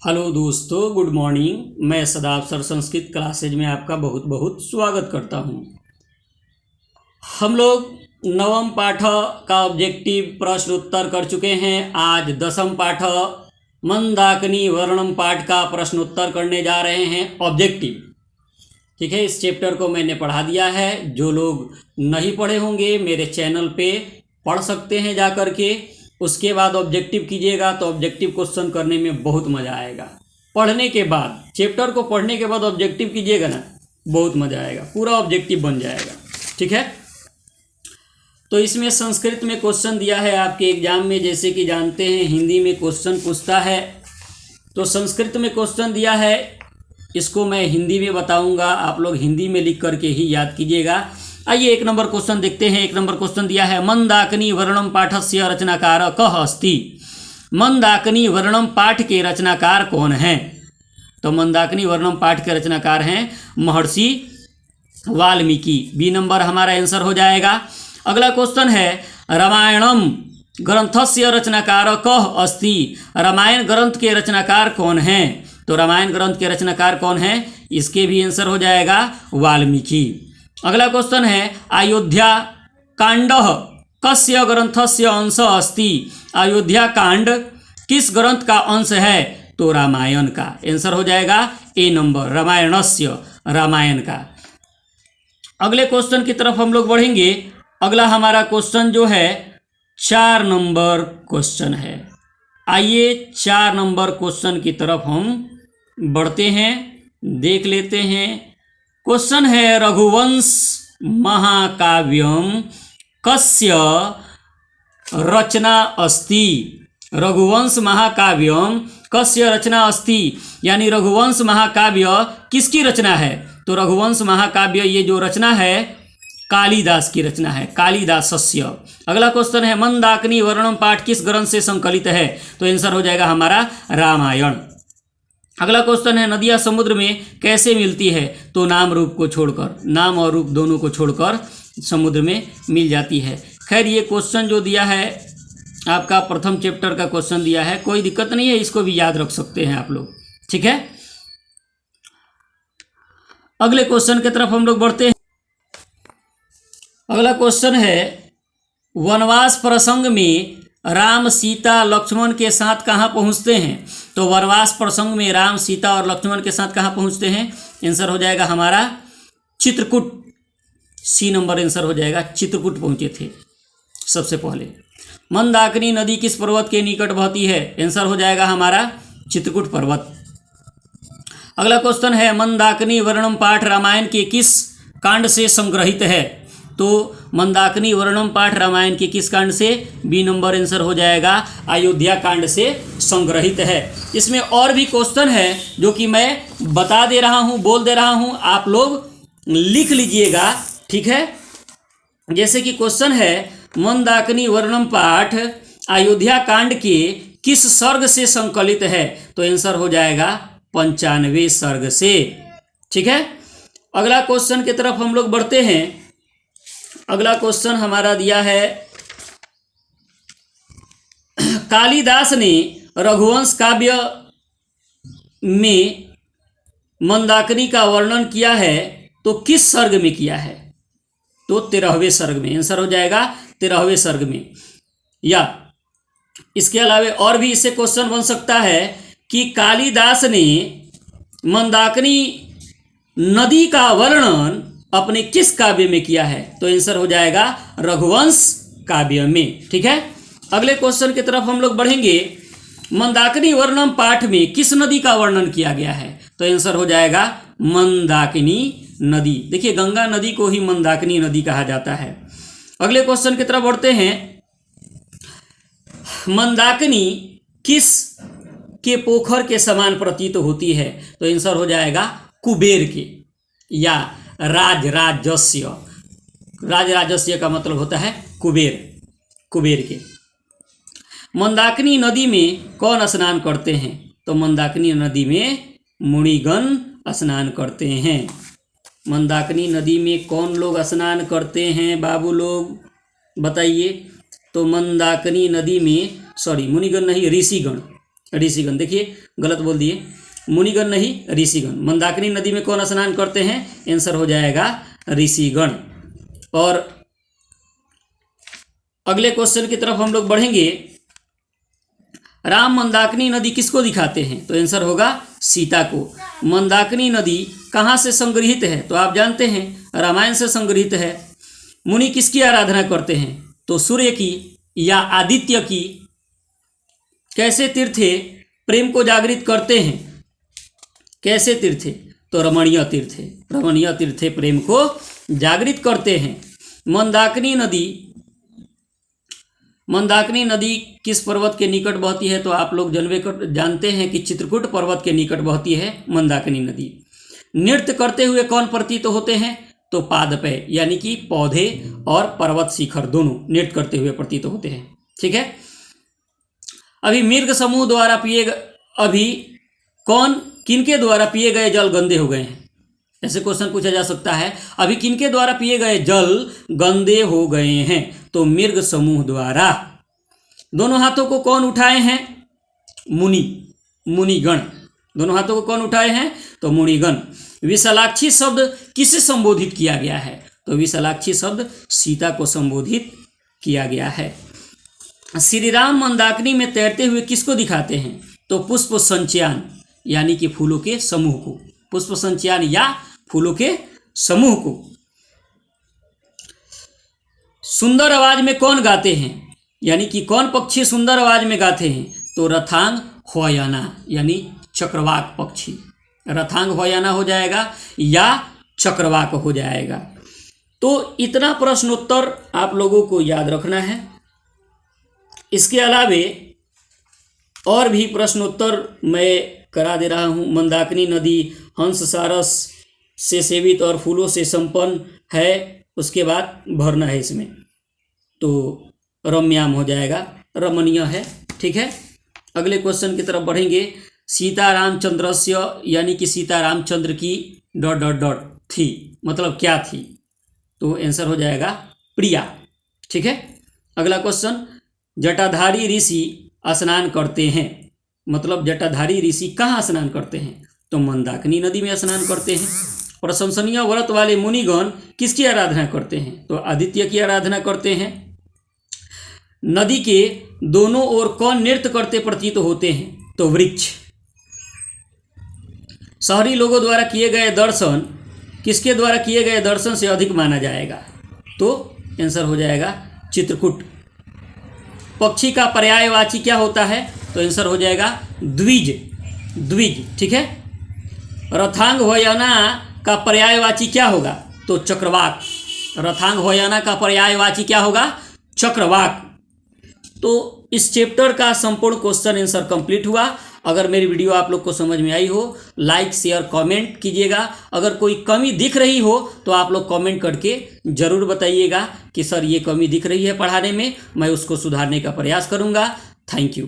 Hello दोस्तों, good morning. मैं सदाब sir Sanskrit classes में आपका बहुत बहुत स्वागत करता हूं। हम लोग नवम पाठ का ऑब्जेक्टिव प्रश्न उत्तर कर चुके हैं। आज दसम पाठ मंदाकिनी वर्णम पाठ का प्रश्न उत्तर करने जा रहे हैं ऑब्जेक्टिव। ठीक है, इस चैप्टर को मैंने पढ़ा दिया है। जो लोग नहीं पढ़े होंगे मेरे चैनल पे पढ़ सकते हैं जा कर के। उसके बाद ऑब्जेक्टिव कीजिएगा तो ऑब्जेक्टिव क्वेश्चन करने में बहुत मज़ा आएगा। पढ़ने के बाद, चैप्टर को पढ़ने के बाद ऑब्जेक्टिव कीजिएगा ना, बहुत मज़ा आएगा, पूरा ऑब्जेक्टिव बन जाएगा। ठीक है, तो इसमें संस्कृत में क्वेश्चन दिया है आपके एग्जाम में। जैसे कि जानते हैं हिंदी में क्वेश्चन पूछता है, तो संस्कृत में क्वेश्चन दिया है, इसको मैं हिंदी में बताऊंगा, आप लोग हिंदी में लिख करके ही याद कीजिएगा। आइए एक नंबर क्वेश्चन देखते हैं। एक नंबर क्वेश्चन दिया है, मंदाकिनी वर्णम पाठस्य रचनाकार कः अस्ति। मंदाकिनी वर्णम पाठ के रचनाकार कौन हैं? तो मंदाकिनी वर्णम पाठ के रचनाकार हैं महर्षि वाल्मीकि। बी नंबर हमारा आंसर हो जाएगा। अगला क्वेश्चन है, रामायणम ग्रंथस्य रचनाकार कः अस्ति। रामायण ग्रंथ के रचनाकार कौन हैं? तो रामायण ग्रंथ के रचनाकार कौन हैं? इसके भी आंसर हो जाएगा वाल्मीकि। अगला क्वेश्चन है, अयोध्या कांड कस्य ग्रंथस्य अंश अस्ति। अयोध्या कांड किस ग्रंथ का अंश है? तो रामायण का। आंसर हो जाएगा ए नंबर, रामायणस्य, रामायण का। अगले क्वेश्चन की तरफ हम लोग बढ़ेंगे। अगला हमारा क्वेश्चन जो है 4 नंबर क्वेश्चन है। आइए 4 नंबर क्वेश्चन की तरफ हम बढ़ते हैं, देख लेते हैं। क्वेश्चन है, रघुवंश महाकाव्यम कस्य रचना अस्ति। रघुवंश महाकाव्यम कस्य रचना अस्ति, यानी रघुवंश महाकाव्य किसकी रचना है? तो रघुवंश महाकाव्य ये जो रचना है कालिदास की रचना है, कालिदासस्य। अगला क्वेश्चन है, मंदाकिनी वर्णम पाठ किस ग्रंथ से संकलित है? तो आंसर हो जाएगा हमारा रामायण। अगला क्वेश्चन है, नदियाँ समुद्र में कैसे मिलती है? तो नाम रूप को छोड़कर, नाम और रूप दोनों को छोड़कर समुद्र में मिल जाती है। खैर ये क्वेश्चन जो दिया है आपका प्रथम चैप्टर का क्वेश्चन दिया है, कोई दिक्कत नहीं है, इसको भी याद रख सकते हैं आप लोग। ठीक है, अगले क्वेश्चन की तरफ हम लोग बढ़ते हैं। अगला क्वेश्चन है, वनवास प्रसंग में राम सीता लक्ष्मण के साथ कहाँ पहुँचते हैं? तो वनवास प्रसंग में राम सीता और लक्ष्मण के साथ कहाँ पहुँचते हैं? आंसर हो जाएगा हमारा चित्रकूट। सी नंबर आंसर हो जाएगा, चित्रकूट पहुँचे थे सबसे पहले। मंदाकिनी नदी किस पर्वत के निकट बहती है? आंसर हो जाएगा हमारा चित्रकूट पर्वत। अगला क्वेश्चन है, मंदाकिनी वर्णम पाठ रामायण के किस कांड से संग्रहित है? तो मंदाकिनी वर्णम पाठ रामायण के किस कांड से? बी नंबर आंसर हो जाएगा अयोध्या कांड से संग्रहित है। इसमें और भी क्वेश्चन है जो कि मैं बता दे रहा हूँ, बोल दे रहा हूँ, आप लोग लिख लीजिएगा। ठीक है, जैसे कि क्वेश्चन है, मंदाकिनी वर्णम पाठ अयोध्या कांड के किस सर्ग से संकलित है? तो आंसर हो जाएगा 95वें सर्ग से। ठीक है, अगला क्वेश्चन की तरफ हम लोग बढ़ते हैं। अगला क्वेश्चन हमारा दिया है, कालिदास ने रघुवंश काव्य में मंदाकिनी का वर्णन किया है तो किस सर्ग में किया है? तो 13वें सर्ग में। आंसर हो जाएगा 13वें सर्ग में। या इसके अलावा और भी इससे क्वेश्चन बन सकता है कि कालिदास ने मंदाकिनी नदी का वर्णन अपने किस काव्य में किया है? तो आंसर हो जाएगा रघुवंश काव्य में। ठीक है, अगले क्वेश्चन की तरफ हम लोग बढ़ेंगे। मंदाकिनी वर्णम पाठ में किस नदी का वर्णन किया गया है? तो आंसर हो जाएगा मंदाकिनी नदी। देखिए, गंगा नदी को ही मंदाकिनी नदी कहा जाता है। अगले क्वेश्चन की तरफ बढ़ते हैं, मंदाकिनी किस के पोखर के समान प्रतीत होती है? तो आंसर हो जाएगा कुबेर के, या राजराजस्य। राजराजस्य का मतलब होता है कुबेर, कुबेर के। मंदाकिनी नदी में कौन स्नान करते हैं? तो मंदाकिनी नदी में मुनिगण स्नान करते हैं। मंदाकिनी नदी में कौन लोग स्नान करते हैं बाबू लोग, बताइए? तो मंदाकिनी नदी में, सॉरी मुनिगण नहीं, ऋषिगण, ऋषिगण, देखिए गलत बोल दिए, मुनिगण नहीं ऋषिगण। मंदाकिनी नदी में कौन स्नान करते हैं? आंसर हो जाएगा ऋषिगण। और अगले क्वेश्चन की तरफ हम लोग बढ़ेंगे। राम मंदाकिनी नदी किसको दिखाते हैं? तो आंसर होगा सीता को। मंदाकिनी नदी कहाँ से संग्रहित है? तो आप जानते हैं रामायण से संग्रहित है। मुनि किसकी आराधना करते हैं? तो सूर्य की या आदित्य की। कैसे तीर्थे प्रेम को जागृत करते हैं? कैसे तीर्थे? तो रमणीय तीर्थे। रमणीय तीर्थे प्रेम को जागृत करते हैं। मंदाकिनी नदी किस पर्वत के निकट बहती है? तो आप लोग जानते हैं कि चित्रकूट पर्वत के निकट बहती है मंदाकिनी नदी। नृत्य करते हुए कौन प्रतीत होते हैं? तो पादपेय यानी कि पौधे और पर्वत शिखर दोनों नृत्य करते हुए प्रतीत होते हैं। ठीक है। अभी मृग समूह द्वारा किनके द्वारा पिए गए जल गंदे हो गए हैं? ऐसे क्वेश्चन पूछा जा सकता है। अभी किनके द्वारा पिए गए जल गंदे हो गए हैं? तो मृग समूह द्वारा। दोनों हाथों को कौन उठाए हैं? मुनिगण। दोनों हाथों को कौन उठाए हैं? तो मुनिगण। विशालाक्षी शब्द किसे संबोधित किया गया है? तो विशालाक्षी शब्द सीता को संबोधित किया गया है। श्री राम मंदाकिनी में तैरते हुए किसको दिखाते हैं? तो पुष्प संचयन यानी कि फूलों के समूह को। पुष्प संचयन या फूलों के समूह को। सुंदर आवाज में कौन गाते हैं? यानी कि कौन पक्षी सुंदर आवाज में गाते हैं? तो रथांग हवायाना यानी चक्रवाक पक्षी। रथांग हवायाना हो जाएगा या चक्रवाक हो जाएगा। तो इतना प्रश्नोत्तर आप लोगों को याद रखना है। इसके अलावे और भी प्रश्नोत्तर मैं करा दे रहा हूँ। मंदाकिनी नदी हंस सारस से सेवित और फूलों से संपन्न है, उसके बाद भरना है इसमें, तो रम्याम हो जाएगा, रमणीय है। ठीक है। अगले क्वेश्चन की तरफ बढ़ेंगे। सीता रामचंद्रस्य यानी कि सीता रामचंद्र की ... थी, मतलब क्या थी? तो आंसर हो जाएगा प्रिया। ठीक है। अगला क्वेश्चन। जटाधारी ऋषि स्नान करते हैं, मतलब जटाधारी ऋषि कहाँ स्नान करते हैं? तो मंदाकिनी नदी में स्नान करते हैं। प्रशंसनीय व्रत वाले मुनिगण किसकी आराधना करते हैं? तो आदित्य की आराधना करते हैं। नदी के दोनों ओर कौन नृत्य करते प्रतीत होते हैं? तो वृक्ष। शहरी लोगों द्वारा किए गए दर्शन किसके द्वारा किए गए दर्शन से अधिक माना जाएगा? तो आंसर हो जाएगा चित्रकूट। पक्षी का पर्यायवाची क्या होता है? तो आंसर हो जाएगा द्विज। ठीक है। रथांग हवायाना का पर्यायवाची क्या होगा? तो चक्रवाक। रथांग हवायाना का पर्यायवाची क्या होगा? चक्रवाक। तो इस चैप्टर का संपूर्ण क्वेश्चन आंसर कंप्लीट हुआ। अगर मेरी वीडियो आप लोग को समझ में आई हो, लाइक शेयर कमेंट कीजिएगा। अगर कोई कमी दिख रही हो तो आप लोग कमेंट करके ज़रूर बताइएगा कि सर ये कमी दिख रही है पढ़ाने में, मैं उसको सुधारने का प्रयास करूँगा। Thank you.